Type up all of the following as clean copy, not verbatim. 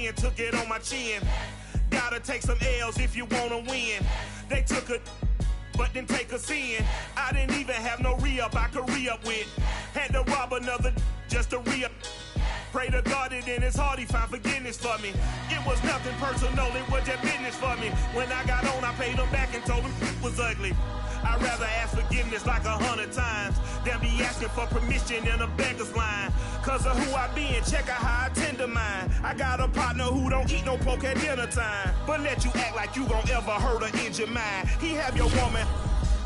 in, took it on my chin. Gotta take some L's if you wanna win. They took a but didn't take us in. I didn't even have no re-up I could re-up with. Had to rob another just to re-up. Pray to God that in his heart he found forgiveness for me. It was nothing personal, it was just business for me. When I got on, I paid him back and told him it was ugly. I'd rather ask forgiveness like 100 times than be asking for permission in a beggar's line. Cause of who I be and check out how I tend to mine. I got a partner who don't eat no pork at dinner time, but let you act like you gon' ever hurt or injure mine. He have your woman,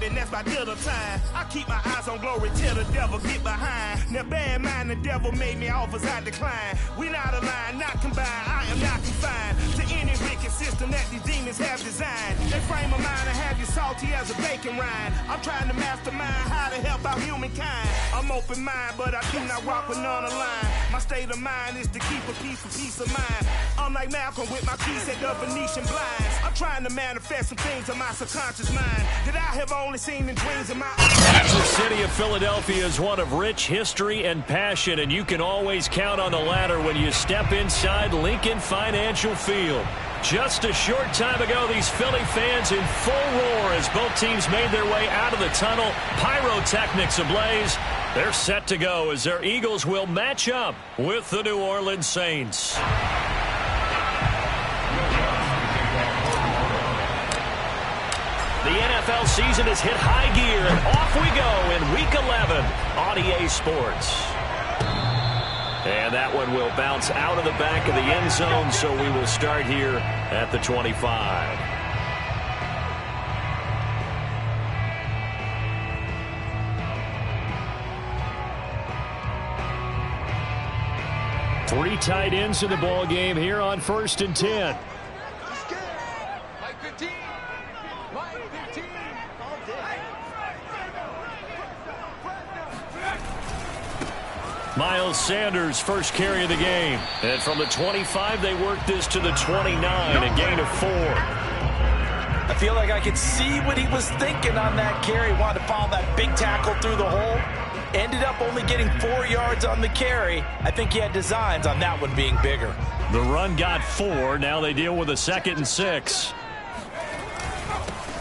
and that's by dinner time. I keep my eyes on glory till the devil get behind. Now bear in mind the devil made me offers I decline. We not aligned, not combined, I am not confined to any wicked system that these demons have designed. They frame of mind and have you salty as a bacon rind. I'm trying to mastermind how to help out humankind. I'm open mind, but I do not walk with none aligned. My state of mind is to keep a peace of mind. I'm like Malcolm with my piece at the Venetian blinds. I'm trying to manifest some things in my subconscious mind that I have only seen in dreams in my eyes. The city of Philadelphia is one of rich history and passion, and you can always count on the latter when you step inside Lincoln Financial Field. Just a short time ago, these Philly fans in full roar as both teams made their way out of the tunnel. Pyrotechnics ablaze. They're set to go as their Eagles will match up with the New Orleans Saints. The NFL season has hit high gear, and off we go in Week 11 on EA Sports. And that one will bounce out of the back of the end zone, so we will start here at the 25. Three tight ends in the ball game here on 1st and 10. Miles Sanders, first carry of the game. And from the 25, they work this to the 29, a gain of 4. I feel like I could see what he was thinking on that carry. Wanted to follow that big tackle through the hole. Ended up only getting 4 yards on the carry. I think he had designs on that one being bigger. The run got 4. Now they deal with a 2nd and 6.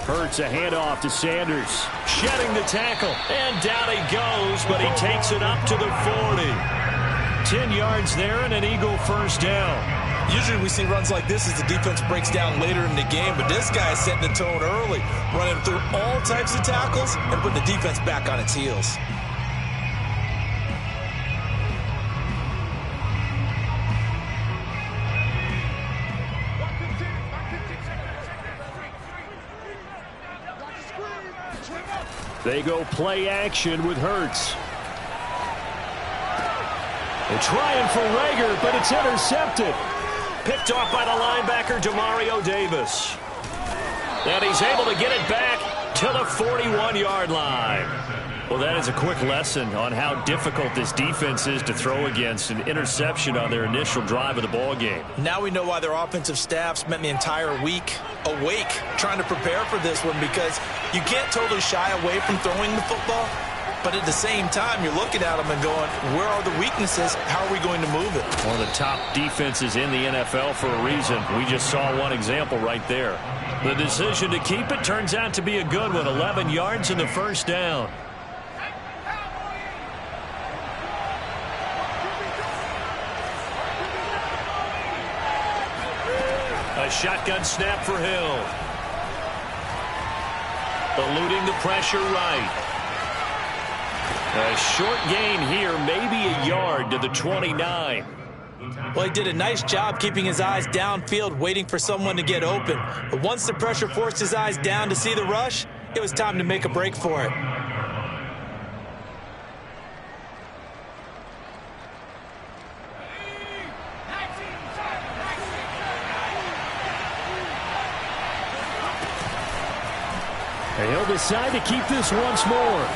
Hurts a handoff to Sanders. Shedding the tackle. And down he goes, but he takes it up to the 40. 10 yards there and an Eagle first down. Usually we see runs like this as the defense breaks down later in the game, but this guy is setting the tone early, running through all types of tackles and putting the defense back on its heels. They go play action with Hurts. They're trying for Rager, but it's intercepted. Picked off by the linebacker, Demario Davis. And he's able to get it back to the 41-yard line. Well, that is a quick lesson on how difficult this defense is to throw against. An interception on their initial drive of the ball game. Now we know why their offensive staff spent the entire week awake trying to prepare for this one, because you can't totally shy away from throwing the football, but at the same time you're looking at them and going, where are the weaknesses? How are we going to move it? One of the top defenses in the NFL for a reason. We just saw one example right there. The decision to keep it turns out to be a good one. 11 yards in the first down. A shotgun snap for Hill. Eluding the pressure right. A short gain here, maybe a yard to the 29. Well, he did a nice job keeping his eyes downfield, waiting for someone to get open. But once the pressure forced his eyes down to see the rush, it was time to make a break for it. He'll decide to keep this once more.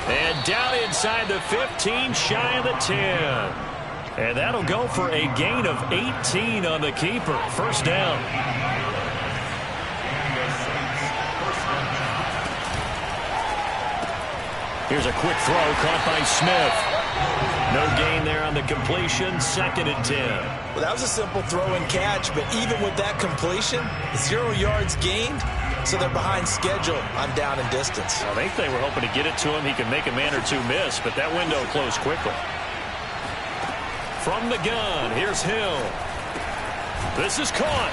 And down inside the 15, shy of the 10. And that'll go for a gain of 18 on the keeper. First down. Here's a quick throw caught by Smith. No gain there on the completion. 2nd and 10. Well, that was a simple throw and catch, but even with that completion, 0 yards gained, so they're behind schedule on down and distance. I think they were hoping to get it to him. He could make a man or two miss, but that window closed quickly. From the gun, here's Hill. This is caught.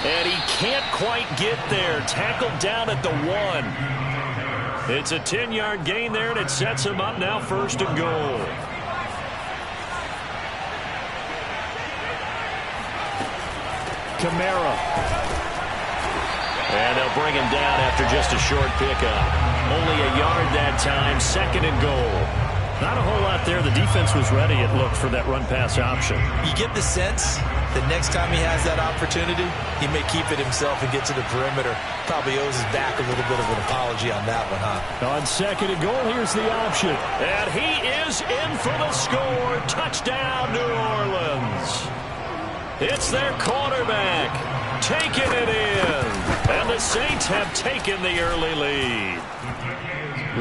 And he can't quite get there. Tackled down at the 1. It's a 10-yard gain there, and it sets him up now 1st and goal. Kamara. And they'll bring him down after just a short pickup. Only a yard that time. 2nd and goal. Not a whole lot there. The defense was ready, it looked, for that run-pass option. You get the sense that next time he has that opportunity, he may keep it himself and get to the perimeter. Probably owes his back a little bit of an apology on that one, huh? On 2nd and goal, here's the option. And he is in for the score. Touchdown, New Orleans. It's their quarterback taking it in. And the Saints have taken the early lead.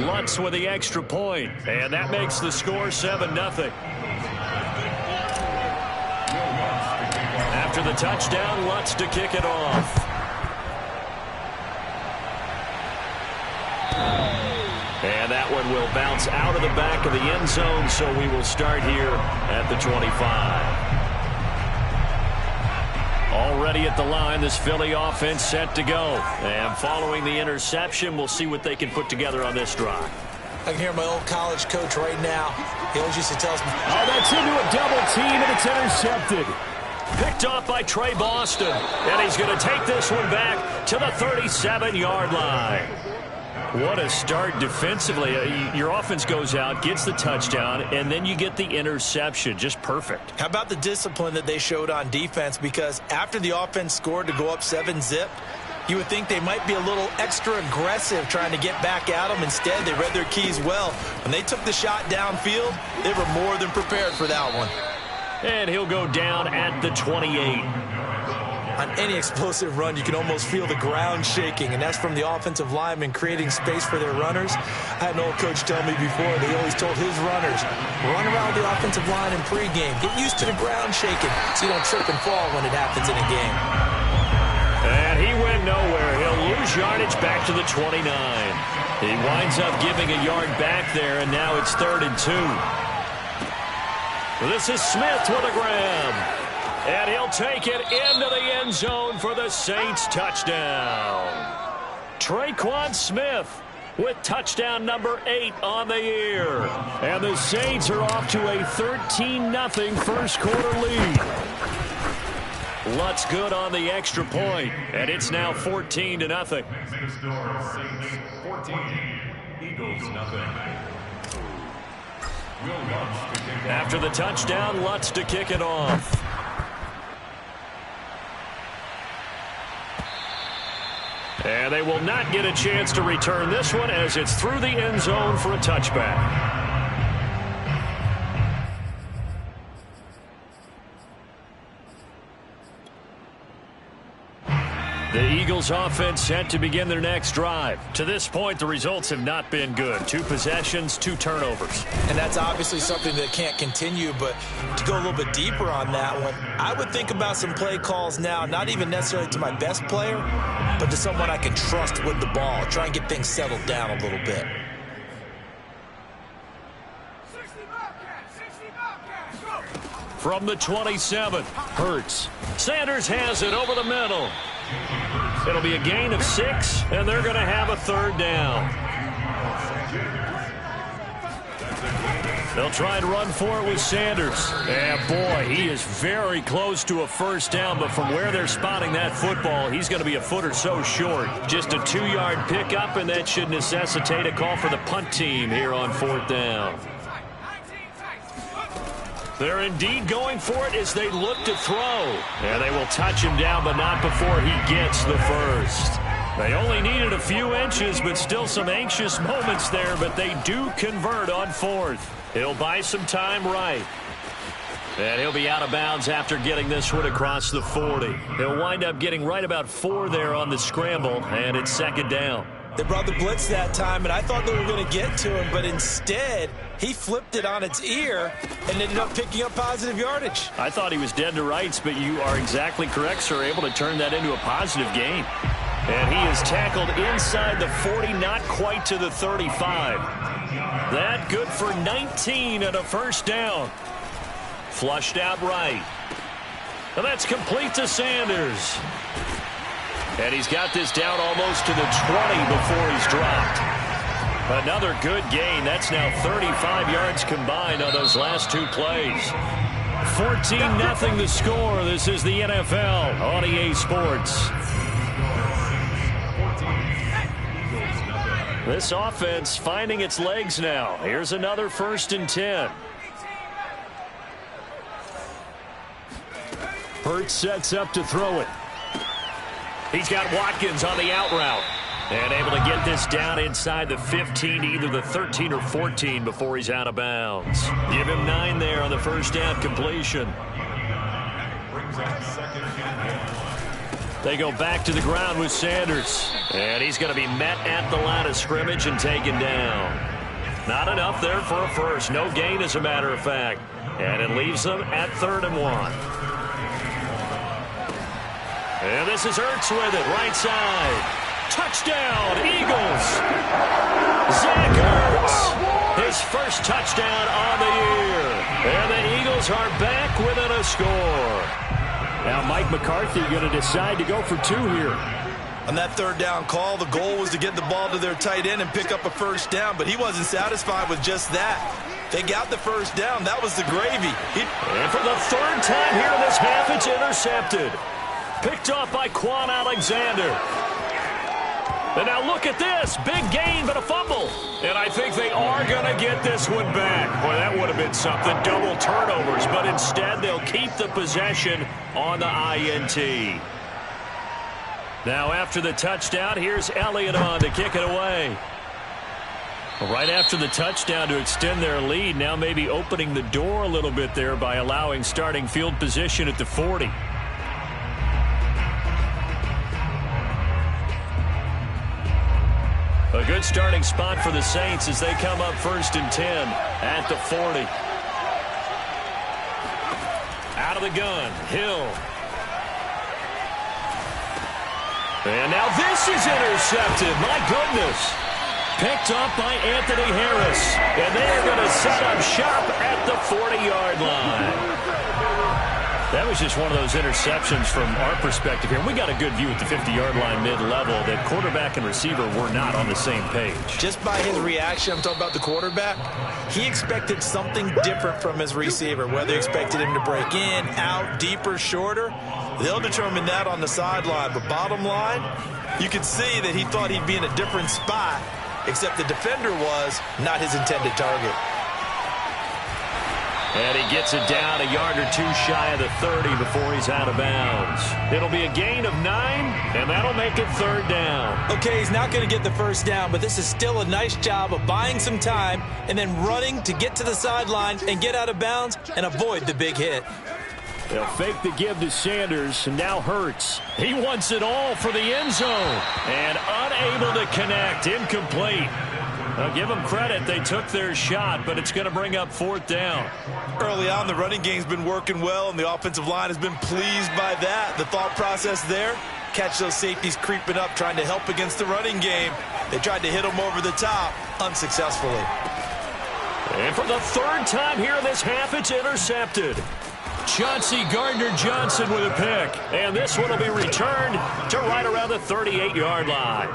Lutz with the extra point, and that makes the score 7-0. After the touchdown, Lutz to kick it off. And that one will bounce out of the back of the end zone, so we will start here at the 25. Already at the line, this Philly offense set to go. And following the interception, we'll see what they can put together on this drive. I can hear my old college coach right now. He always used to tell us, oh, that's into a double team, and it's intercepted. Picked off by Trey Boston. And he's going to take this one back to the 37-yard line. What a start defensively. Your offense goes out, gets the touchdown, and then you get the interception. Just perfect. How about the discipline that they showed on defense? Because after the offense scored to go up 7-zip, you would think they might be a little extra aggressive trying to get back at them. Instead, they read their keys well. When they took the shot downfield, they were more than prepared for that one. And he'll go down at the 28. On any explosive run, you can almost feel the ground shaking, and that's from the offensive linemen creating space for their runners. I had an old coach tell me before, they always told his runners, run around the offensive line in pregame. Get used to the ground shaking so you don't trip and fall when it happens in a game. And he went nowhere. He'll lose yardage back to the 29. He winds up giving a yard back there, and now it's 3rd and 2. This is Smith with a grab. And he'll take it into the end zone for the Saints touchdown. Traquan Smith with touchdown number 8 on the year. And the Saints are off to a 13-0 first quarter lead. Lutz good on the extra point, and it's now 14-0. Saints 14, Eagles nothing. After the touchdown, Lutz to kick it off. And they will not get a chance to return this one as it's through the end zone for a touchback. The Eagles offense set to begin their next drive. To this point, the results have not been good. 2 possessions, 2 turnovers. And that's obviously something that can't continue, but to go a little bit deeper on that one, I would think about some play calls now, not even necessarily to my best player, but to someone I can trust with the ball. Try and get things settled down a little bit. From the 27, Hurts. Sanders has it over the middle. It'll be a gain of 6, and they're going to have a 3rd down. They'll try and run for it with Sanders. And, boy, he is very close to a first down, but from where they're spotting that football, he's going to be a foot or so short. Just a 2-yard pickup, and that should necessitate a call for the punt team here on 4th down. They're indeed going for it as they look to throw. And they will touch him down, but not before he gets the first. They only needed a few inches, but still some anxious moments there, but they do convert on 4th. He'll buy some time right. And he'll be out of bounds after getting this one across the 40. He'll wind up getting right about 4 there on the scramble, and it's 2nd down. They brought the blitz that time, and I thought they were going to get to him, but instead, he flipped it on its ear and ended up picking up positive yardage. I thought he was dead to rights, but you are exactly correct, sir, able to turn that into a positive gain. And he is tackled inside the 40, not quite to the 35. That good for 19 and a first down. Flushed out right. And that's complete to Sanders. And he's got this down almost to the 20 before he's dropped. Another good gain. That's now 35 yards combined on those last two plays. 14-0 the score. This is the NFL on EA Sports. This offense finding its legs now. Here's another 1st and 10. Hurts sets up to throw it. He's got Watkins on the out route. And able to get this down inside the 15, either the 13 or 14 before he's out of bounds. Give him 9 there on the first down completion. They go back to the ground with Sanders. And he's going to be met at the line of scrimmage and taken down. Not enough there for a first. No gain, as a matter of fact. And it leaves them at 3rd and 1. And this is Ertz with it, right side. Touchdown, Eagles. Zach Ertz, his first touchdown on the year. And the Eagles are back within a score. Now Mike McCarthy going to decide to go for 2 here. On that 3rd down call, the goal was to get the ball to their tight end and pick up a first down, but he wasn't satisfied with just that. They got the first down. That was the gravy. And for the 3rd time here in this half, it's intercepted. Picked off by Quan Alexander. And now look at this. Big gain, but a fumble. And I think they are going to get this one back. Boy, that would have been something. Double turnovers. But instead, they'll keep the possession on the INT. Now, after the touchdown, here's Elliott on to kick it away. Right after the touchdown to extend their lead, now maybe opening the door a little bit there by allowing starting field position at the 40. A good starting spot for the Saints as they come up 1st and 10 at the 40. Out of the gun, Hill. And now this is intercepted. My goodness. Picked up by Anthony Harris. And they are going to set up shop at the 40-yard line. That was just one of those interceptions from our perspective here. We got a good view at the 50-yard line mid-level that quarterback and receiver were not on the same page. Just by his reaction, I'm talking about the quarterback, he expected something different from his receiver, whether he expected him to break in, out, deeper, shorter. They'll determine that on the sideline. But bottom line, you can see that he thought he'd be in a different spot, except the defender was not his intended target. And he gets it down a yard or 2 shy of the 30 before he's out of bounds. It'll be a gain of 9, and that'll make it 3rd down. Okay, he's not going to get the first down, but this is still a nice job of buying some time and then running to get to the sideline and get out of bounds and avoid the big hit. They'll fake the give to Sanders, and now Hurts. He wants it all for the end zone, and unable to connect, incomplete. I'll give them credit. They took their shot, but it's going to bring up 4th down. Early on, the running game's been working well, and the offensive line has been pleased by that. The thought process there, catch those safeties creeping up, trying to help against the running game. They tried to hit them over the top, unsuccessfully. And for the 3rd time here in this half, it's intercepted. Chauncey Gardner-Johnson with a pick. And this one will be returned to right around the 38-yard line.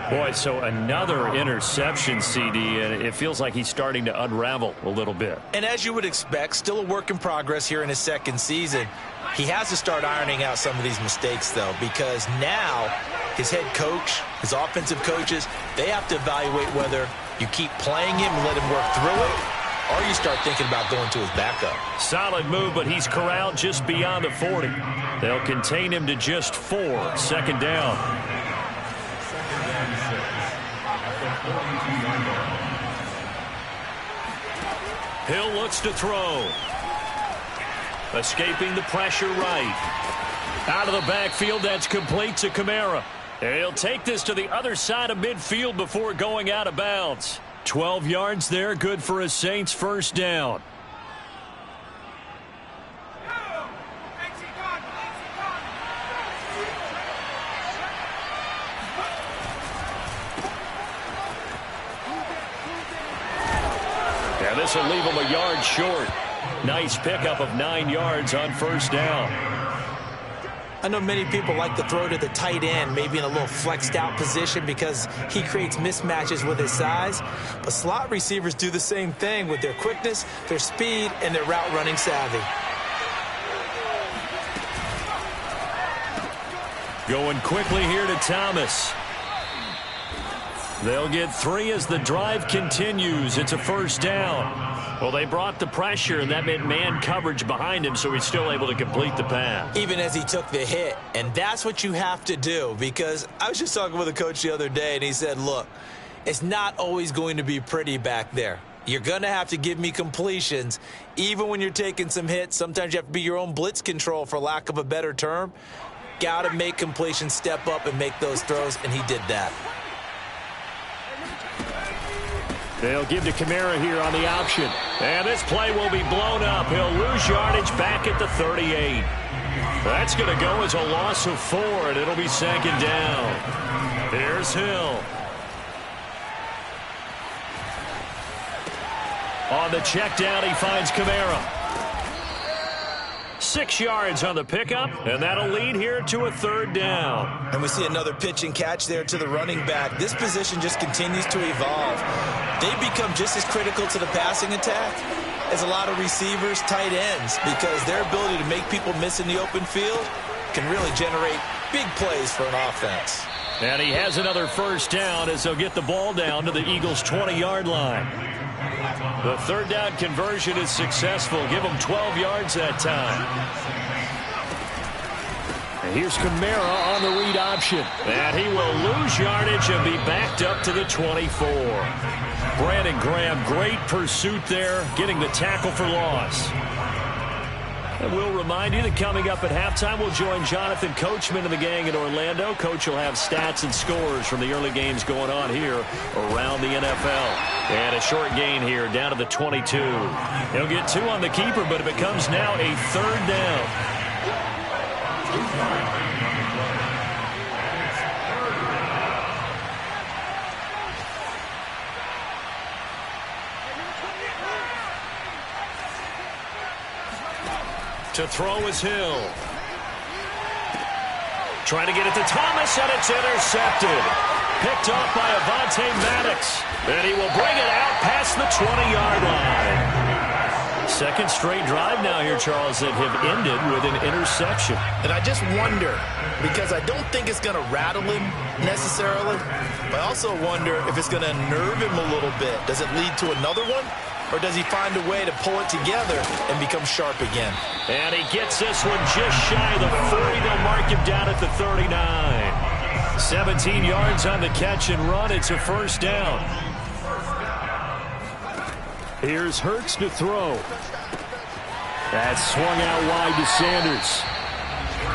Boy, so another interception, CD, and it feels like he's starting to unravel a little bit. And as you would expect, still a work in progress here in his 2nd season. He has to start ironing out some of these mistakes, though, because now his head coach, his offensive coaches, they have to evaluate whether you keep playing him and let him work through it, or you start thinking about going to his backup. Solid move, but he's corralled just beyond the 40. They'll contain him to just 4. 2nd down. Hill looks to throw. Escaping the pressure right. Out of the backfield, that's complete to Kamara. And he'll take this to the other side of midfield before going out of bounds. 12 yards there, good for a Saints first down. And this will leave him a yard short. Nice pickup of 9 yards on first down. I know many people like to throw to the tight end, maybe in a little flexed out position because he creates mismatches with his size. But slot receivers do the same thing with their quickness, their speed, and their route running savvy. Going quickly here to Thomas. They'll get 3 as the drive continues. It's a first down. Well, they brought the pressure, and that meant man coverage behind him, so he's still able to complete the pass. Even as he took the hit, and that's what you have to do, because I was just talking with a coach the other day, and he said, look, it's not always going to be pretty back there. You're going to have to give me completions, even when you're taking some hits. Sometimes you have to be your own blitz control, for lack of a better term. Got to make completions, step up, and make those throws, and he did that. They'll give to Kamara here on the option. And this play will be blown up. He'll lose yardage back at the 38. That's going to go as a loss of 4, and it'll be second down. Here's Hill. On the check down, he finds Kamara. 6 yards on the pickup, and that'll lead here to a third down. And we see another pitch and catch there to the running back. This position just continues to evolve. They become just as critical to the passing attack as a lot of receivers, tight ends, because their ability to make people miss in the open field can really generate big plays for an offense. And he has another first down as they'll get the ball down to the Eagles' 20-yard line. The third down conversion is successful. Give them 12 yards that time. And here's Kamara on the read option. And he will lose yardage and be backed up to the 24. Brandon Graham, great pursuit there, getting the tackle for loss. And we'll remind you that coming up at halftime, we'll join Jonathan Coachman and the gang in Orlando. Coach will have stats and scores from the early games going on here around the NFL. And a short gain here down to the 22. He'll get 2 on the keeper, but it becomes now a third down. To throw is Hill. Trying to get it to Thomas, and it's intercepted. Picked off by Avonte Maddox. And he will bring it out past the 20-yard line. Second straight drive now here, Charles, that have ended with an interception. And I just wonder, because I don't think it's going to rattle him necessarily, but I also wonder if it's going to unnerve him a little bit. Does it lead to another one? Or does he find a way to pull it together and become sharp again? And he gets this one just shy of the 40. They'll mark him down at the 39. 17 yards on the catch and run. It's a first down. Here's Hurts to throw. That's swung out wide to Sanders.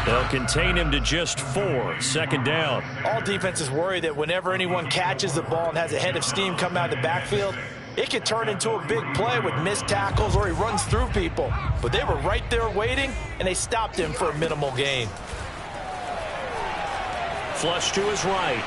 They'll contain him to just 4. Second down. All defenses worry that whenever anyone catches the ball and has a head of steam come out of the backfield, it could turn into a big play with missed tackles or he runs through people. But they were right there waiting, and they stopped him for a minimal gain. Flush to his right.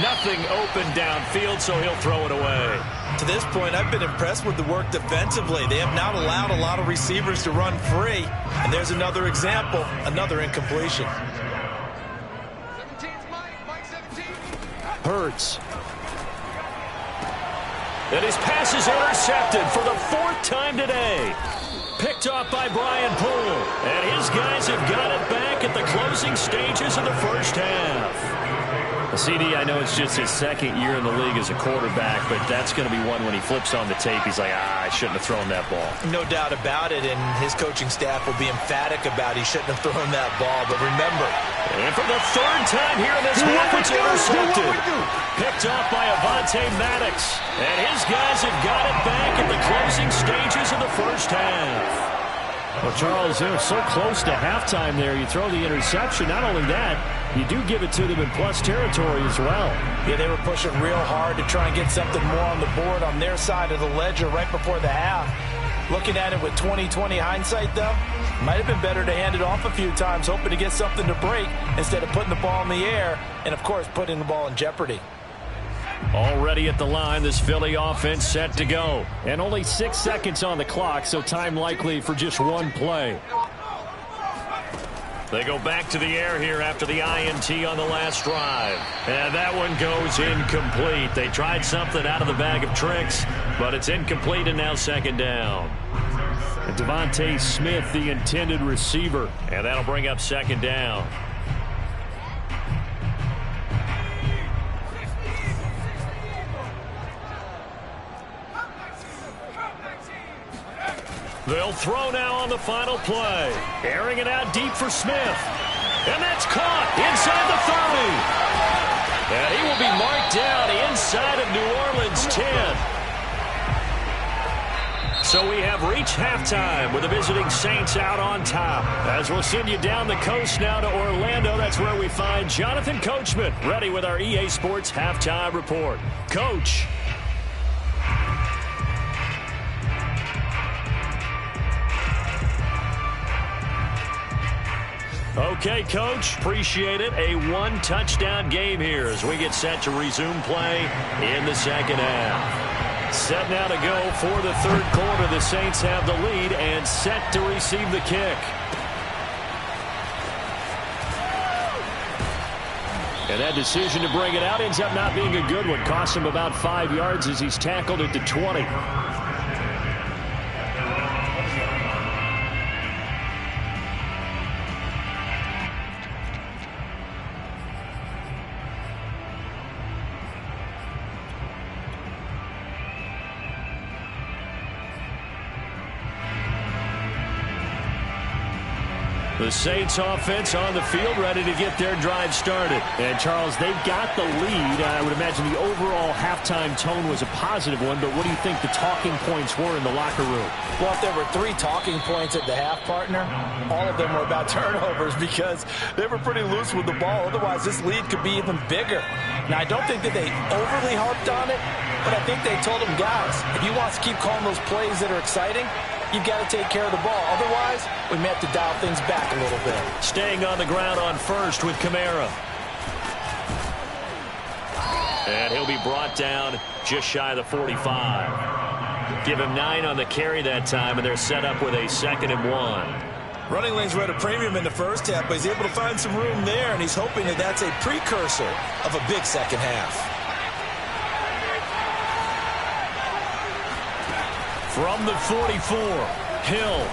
Nothing open downfield, so he'll throw it away. To this point, I've been impressed with the work defensively. They have not allowed a lot of receivers to run free. And there's another example, another incompletion. Hurts. And his pass is intercepted for the 4th time today. Picked off by Brian Poole. And his guys have got it back at the closing stages of the first half. CD, I know it's just his 2nd year in the league as a quarterback, but that's going to be one when he flips on the tape. He's like, I shouldn't have thrown that ball. No doubt about it, and his coaching staff will be emphatic about he shouldn't have thrown that ball. But remember, and for the 3rd time here in this half, it's intercepted. Picked off by Avonte Maddox. And his guys have got it back at the closing stages of the first half. Well, Charles, they're so close to halftime there. You throw the interception. Not only that, you do give it to them in plus territory as well. Yeah, they were pushing real hard to try and get something more on the board on their side of the ledger right before the half. Looking at it with 20/20 hindsight, though, might have been better to hand it off a few times, hoping to get something to break instead of putting the ball in the air and, of course, putting the ball in jeopardy. Already at the line, this Philly offense set to go. And only 6 seconds on the clock, so time likely for just one play. They go back to the air here after the INT on the last drive. And that one goes incomplete. They tried something out of the bag of tricks, but it's incomplete and now second down. And Devontae Smith, the intended receiver. And that'll bring up second down. They'll throw now on the final play. Airing it out deep for Smith. And that's caught inside the 30. And he will be marked down inside of New Orleans 10. So we have reached halftime with the visiting Saints out on top. As we'll send you down the coast now to Orlando, that's where we find Jonathan Coachman ready with our EA Sports halftime report. Coach. Okay, Coach, appreciate it. A one-touchdown game here as we get set to resume play in the second half. Set now to go for the third quarter. The Saints have the lead and set to receive the kick. And that decision to bring it out ends up not being a good one. Cost him about 5 yards as he's tackled at the 20. The Saints offense on the field ready to get their drive started. And, Charles, they've got the lead. I would imagine the overall halftime tone was a positive one, but what do you think the talking points were in the locker room? Well, if there were 3 talking points at the half, partner, all of them were about turnovers because they were pretty loose with the ball. Otherwise, this lead could be even bigger. Now, I don't think that they overly harped on it, but I think they told them, guys, if you want to keep calling those plays that are exciting, you've got to take care of the ball. Otherwise, we may have to dial things back a little bit. Staying on the ground on first with Kamara. And he'll be brought down just shy of the 45. Give him 9 on the carry that time, and they're set up with a 2nd and 1. Running lanes were at a premium in the first half, but he's able to find some room there, and he's hoping that that's a precursor of a big second half. From the 44, Hill.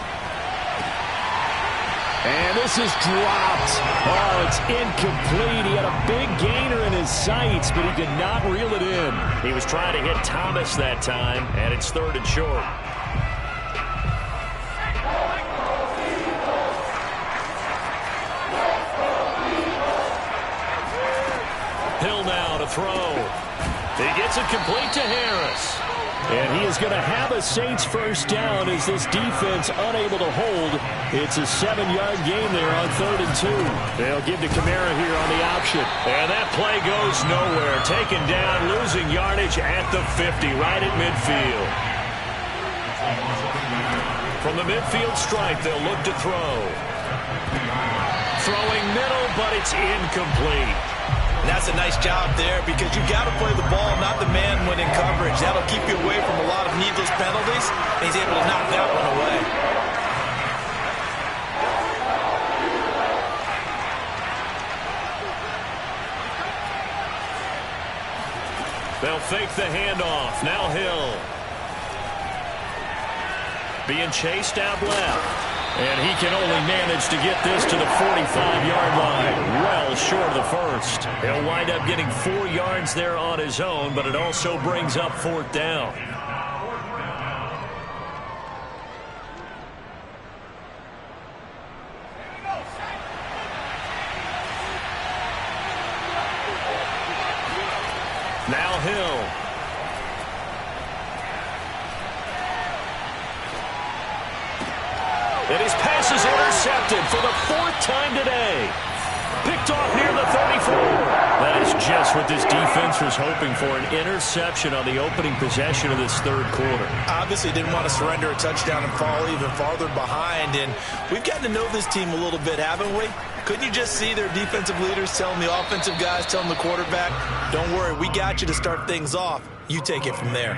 And this is dropped. Oh, it's incomplete. He had a big gainer in his sights, but he did not reel it in. He was trying to hit Thomas that time, and it's 3rd and short. Hill now to throw. He gets it complete to Harris. And he is going to have a Saints first down as this defense unable to hold. It's a 7-yard gain there on 3rd and 2. They'll give to Kamara here on the option. And that play goes nowhere. Taken down, losing yardage at the 50, right at midfield. From the midfield stripe, they'll look to throw. Throwing middle, but it's incomplete. That's a nice job there because you got to play the ball, not the man when in coverage. That'll keep you away from a lot of needless penalties, and he's able to knock that one away. They'll fake the handoff. Now Hill. Being chased out left. And he can only manage to get this to the 45-yard line. Well short of the first. He'll wind up getting 4 yards there on his own, but it also brings up 4th down. Now Hill. It is This is intercepted for the 4th time today. Picked off near the 34. That is just what this defense was hoping for, an interception on the opening possession of this 3rd quarter. Obviously didn't want to surrender a touchdown and fall even farther behind. And we've gotten to know this team a little bit, haven't we? Couldn't you just see their defensive leaders telling the offensive guys, telling the quarterback, don't worry, we got you to start things off. You take it from there.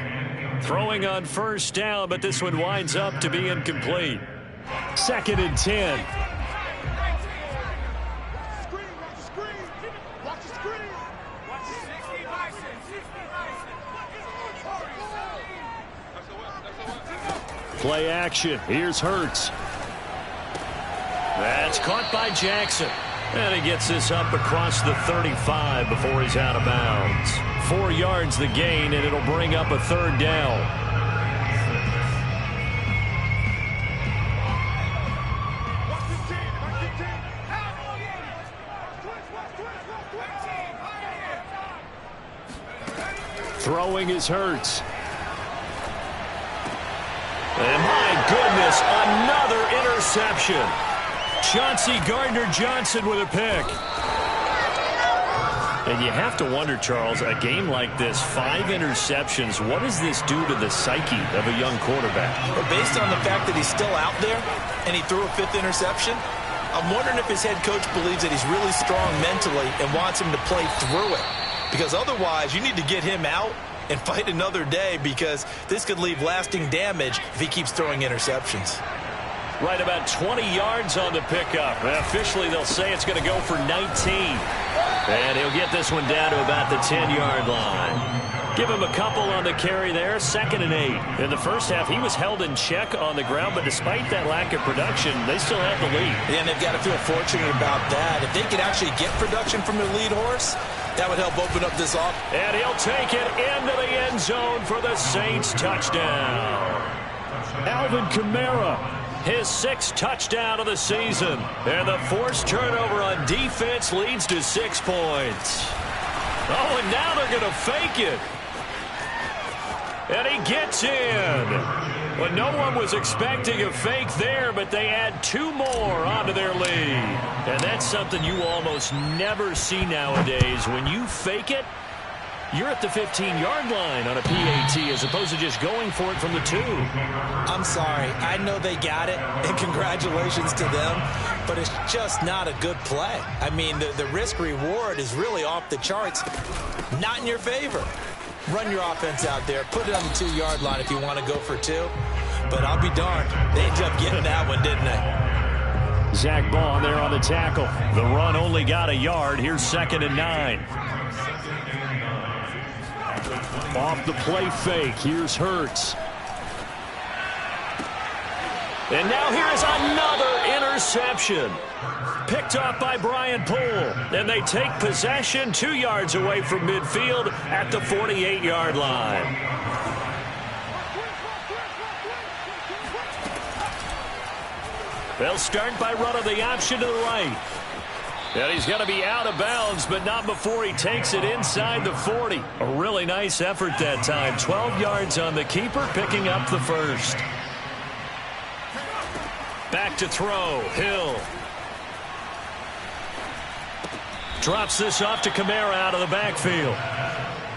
Throwing on 1st down, but this one winds up to be incomplete. 2nd and 10. Play action. Here's Hurts. That's caught by Jackson. And he gets this up across the 35 before he's out of bounds. 4 yards the gain, and it'll bring up a 3rd down. Throwing is Hurts. And my goodness, another interception. Chauncey Gardner-Johnson with a pick. And you have to wonder, Charles, a game like this, 5 interceptions, what does this do to the psyche of a young quarterback? Well, based on the fact that he's still out there and he threw a 5th interception, I'm wondering if his head coach believes that he's really strong mentally and wants him to play through it. Because otherwise, you need to get him out and fight another day, because this could leave lasting damage if he keeps throwing interceptions. Right about 20 yards on the pickup. Officially, they'll say it's going to go for 19. And he'll get this one down to about the 10-yard line. Give him a couple on the carry there, 2nd and 8. In the first half, he was held in check on the ground, but despite that lack of production, they still have the lead. Yeah, and they've got to feel fortunate about that. If they could actually get production from their lead horse, that would help open up this off. And he'll take it into the end zone for the Saints touchdown. Alvin Kamara, his 6th touchdown of the season. And the forced turnover on defense leads to 6 points. Oh, and now they're going to fake it. And he gets in. Well, no one was expecting a fake there, but they add 2 more onto their lead. And that's something you almost never see nowadays. When you fake it, you're at the 15-yard line on a PAT as opposed to just going for it from the 2. I'm sorry. I know they got it, and congratulations to them, but it's just not a good play. I mean, the risk-reward is really off the charts, not in your favor. Run your offense out there. Put it on the 2-yard line if you want to go for 2. But I'll be darned. They ended up getting that one, didn't they? Zach Baugh there on the tackle. The run only got a yard. Here's 2nd and 9. Off the play fake. Here's Hurts. And now here's another interception. Picked off by Brian Poole. And they take possession 2 yards away from midfield at the 48-yard line. They'll start by running the option to the right. And he's going to be out of bounds, but not before he takes it inside the 40. A really nice effort that time. 12 yards on the keeper, picking up the 1st. Back to throw. Hill. Drops this off to Kamara out of the backfield.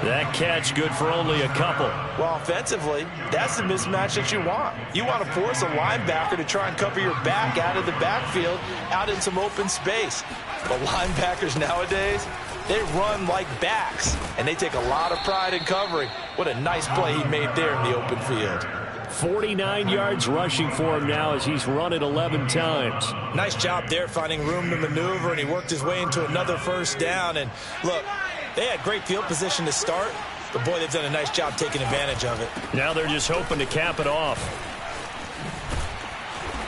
That catch good for only a couple. Well, offensively, that's the mismatch that you want. You want to force a linebacker to try and cover your back out of the backfield, out in some open space. But linebackers nowadays, they run like backs, and they take a lot of pride in covering. What a nice play he made there in the open field. 49 yards rushing for him now as he's run it 11 times. Nice job there finding room to maneuver, and he worked his way into another 1st down. And look, they had great field position to start, but boy, they've done a nice job taking advantage of it. Now they're just hoping to cap it off.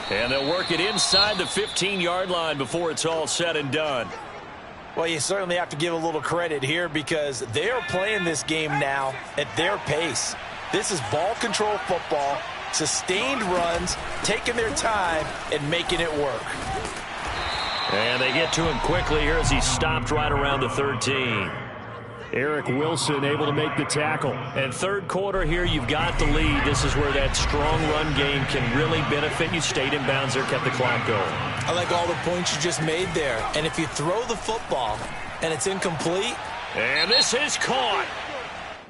And they'll work it inside the 15-yard line before it's all said and done. Well, you certainly have to give a little credit here because they are playing this game now at their pace. This is ball control football, sustained runs, taking their time, and making it work. And they get to him quickly here as he's stopped right around the 13. Eric Wilson able to make the tackle. And third quarter here, you've got the lead. This is where that strong run game can really benefit you. Stayed in bounds there, kept the clock going. I like all the points you just made there. And if you throw the football and it's incomplete. And this is caught.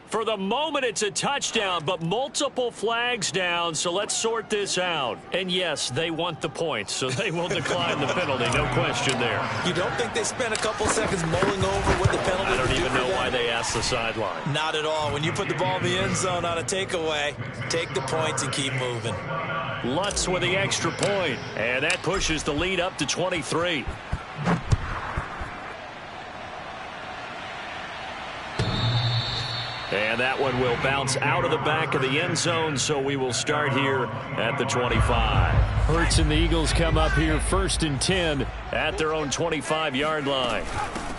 For the moment, it's a touchdown, but multiple flags down, so let's sort this out. And yes, they want the points, so they will decline the penalty, no question there. You don't think they spent a couple seconds mulling over what the penalty I don't even know them? why they asked the sideline. Not at all. When you put the ball in the end zone on a takeaway, take the points and keep moving. Lutz with the extra point, and that pushes the lead up to 23. And that one will bounce out of the back of the end zone, so we will start here at the 25. Hurts and the Eagles come up here 1st and 10 at their own 25-yard line.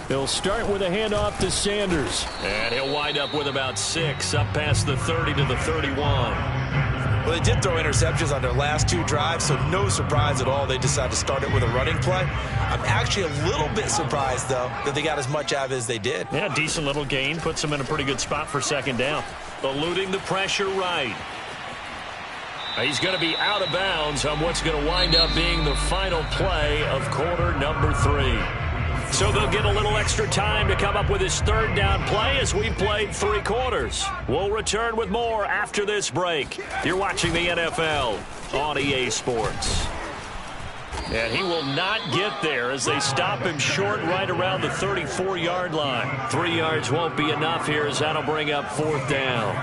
They'll start with a handoff to Sanders. And he'll wind up with about 6, up past the 30 to the 31. Well, they did throw interceptions on their last 2 drives, so no surprise at all they decided to start it with a running play. I'm actually a little bit surprised, though, that they got as much out of it as they did. Yeah, decent little gain. Puts them in a pretty good spot for 2nd down. Eluding the pressure right. He's going to be out of bounds on what's going to wind up being the final play of quarter number 3. So they'll get a little extra time to come up with his 3rd down play as we've played 3 quarters. We'll return with more after this break. You're watching the NFL on EA Sports. And he will not get there as they stop him short right around the 34-yard line. 3 yards won't be enough here as that'll bring up 4th down.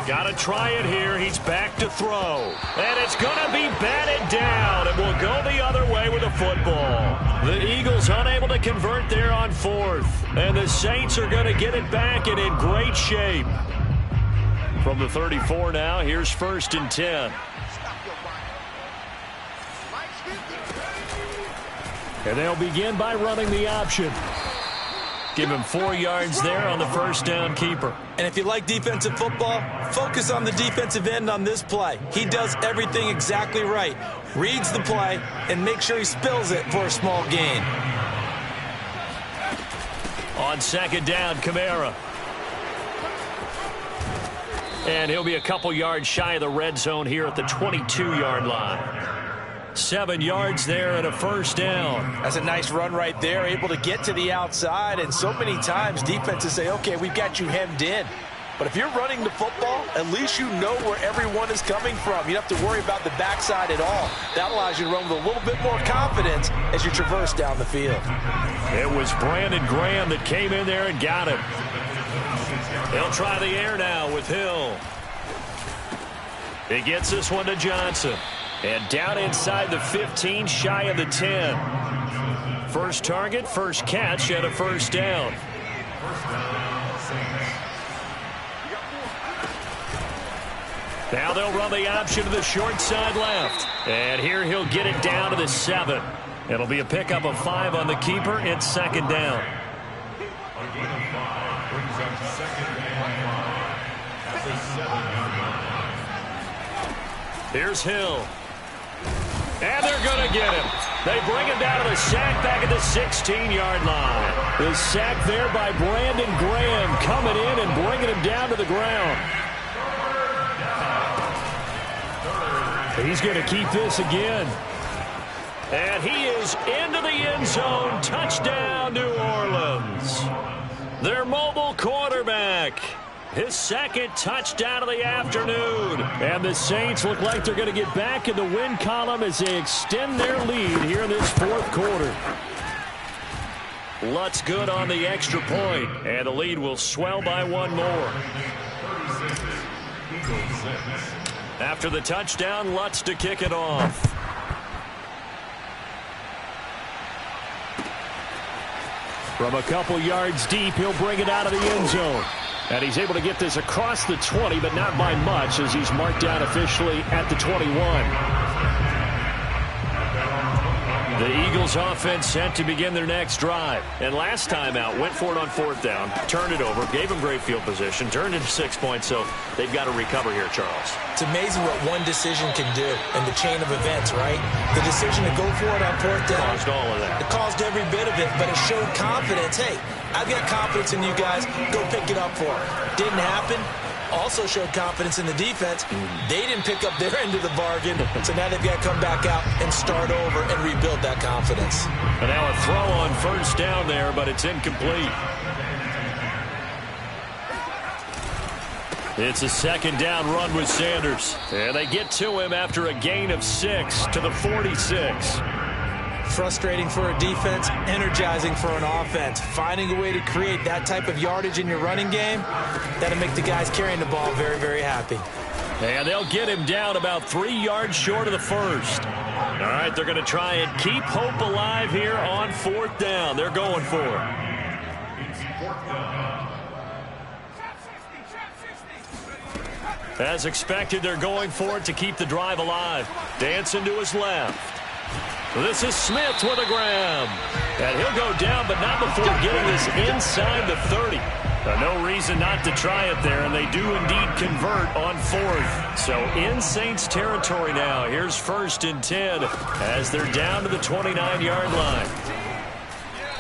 Got to try it here. He's back to throw. And it's going to be batted down. And will go the other way with the football. The Eagles unable to convert there on 4th. And the Saints are going to get it back and in great shape. From the 34 now, here's 1st and 10. And they'll begin by running the option. Give him 4 yards there on the 1st down keeper. And if you like defensive football, focus on the defensive end on this play. He does everything exactly right. Reads the play and makes sure he spills it for a small gain. On 2nd down, Kamara. And he'll be a couple yards shy of the red zone here at the 22-yard line. 7 yards there and a 1st down. That's a nice run right there, able to get to the outside. And so many times defenses say, okay, we've got you hemmed in. But if you're running the football, at least you know where everyone is coming from. You don't have to worry about the backside at all. That allows you to run with a little bit more confidence as you traverse down the field. It was Brandon Graham that came in there and got him. He'll try the air now with Hill. He gets this one to Johnson. And down inside the 15, shy of the 10. First target, first catch, and a 1st down. Now they'll run the option to the short side left. And here he'll get it down to the 7. It'll be a pickup of 5 on the keeper. It's 2nd down. Here's Hill. And they're going to get him. They bring him down to the sack back at the 16-yard line. The sack there by Brandon Graham coming in and bringing him down to the ground. He's going to keep this again. And he is into the end zone. Touchdown, New Orleans. Their mobile quarterback. His 2nd touchdown of the afternoon. And the Saints look like they're going to get back in the win column as they extend their lead here in this 4th quarter. Lutz good on the extra point, and the lead will swell by 1 more. After the touchdown, Lutz to kick it off. From a couple yards deep, he'll bring it out of the end zone. And he's able to get this across the 20, but not by much as he's marked down officially at the 21. The Eagles offense set to begin their next drive. And last time out, went for it on 4th down, turned it over, gave them great field position, turned into 6 points, so they've got to recover here, Charles. It's amazing what one decision can do in the chain of events, right? The decision to go for it on 4th down. Caused all of that. It caused every bit of it, but it showed confidence. Hey, I've got confidence in you guys. Go pick it up for them. Didn't happen. Also showed confidence in the defense. They didn't pick up their end of the bargain, so now they've got to come back out and start over and rebuild that confidence. And now a throw on 1st down there, but it's incomplete. It's a 2nd down run with Sanders. And they get to him after a gain of 6 to the 46. Frustrating for a defense, energizing for an offense. Finding a way to create that type of yardage in your running game, that'll make the guys carrying the ball very, very happy. And they'll get him down about 3 yards short of the 1st. All right, they're going to try and keep hope alive here on 4th down. They're going for it. As expected, they're going for it to keep the drive alive. Dancing to his left. This is Smith with a grab. And he'll go down, but not before getting this inside the 30. No reason not to try it there, and they do indeed convert on 4th. So in Saints territory now. Here's 1st and 10 as they're down to the 29-yard line.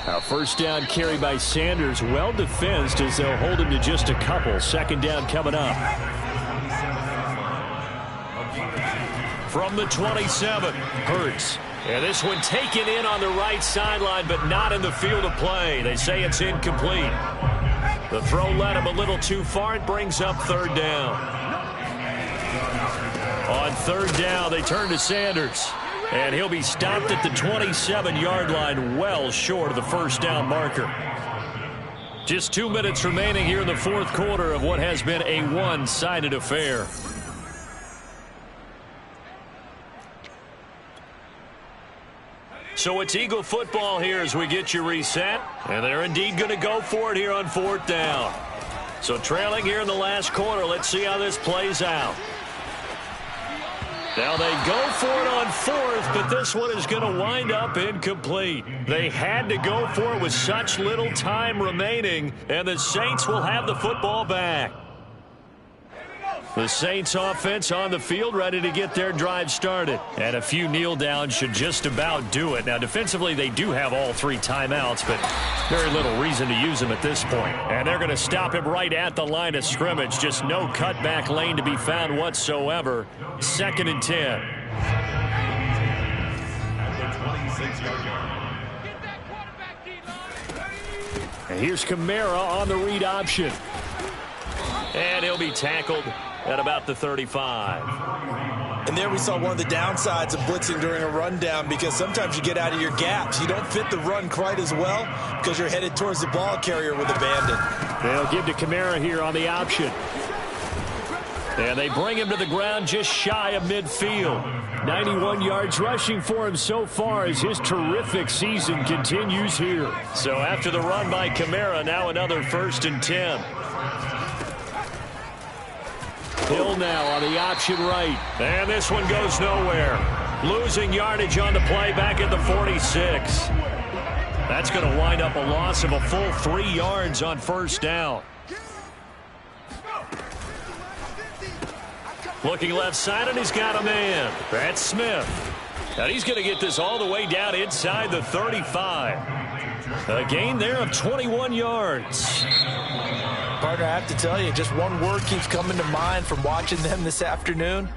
A 1st down carry by Sanders, well defensed as they'll hold him to just a couple. 2nd down coming up. From the 27, Hurts. And this one taken in on the right sideline, but not in the field of play. They say it's incomplete. The throw led him a little too far. It brings up 3rd down. On 3rd down, they turn to Sanders. And he'll be stopped at the 27-yard line, well short of the 1st down marker. Just 2 minutes remaining here in the 4th quarter of what has been a one-sided affair. So it's Eagle football here as we get you reset. And they're indeed going to go for it here on 4th down. So trailing here in the last quarter. Let's see how this plays out. Now they go for it on 4th, but this one is going to wind up incomplete. They had to go for it with such little time remaining, and the Saints will have the football back. The Saints offense on the field ready to get their drive started. And a few kneel downs should just about do it. Now defensively they do have all 3 timeouts, but very little reason to use them at this point. And they're going to stop him right at the line of scrimmage. Just no cutback lane to be found whatsoever. 2nd and 10. And here's Kamara on the read option. And he'll be tackled at about the 35. And there we saw one of the downsides of blitzing during a rundown, because sometimes you get out of your gaps. You don't fit the run quite as well because you're headed towards the ball carrier with abandon. They'll give to Kamara here on the option. And they bring him to the ground just shy of midfield. 91 yards rushing for him so far as his terrific season continues here. So after the run by Kamara, now another 1st and 10. Hill now on the option right. And this one goes nowhere. Losing yardage on the play back at the 46. That's going to wind up a loss of a full 3 yards on 1st down. Looking left side, and he's got a man. That's Smith. And he's going to get this all the way down inside the 35. A gain there of 21 yards. Partner, I have to tell you, just one word keeps coming to mind from watching them this afternoon.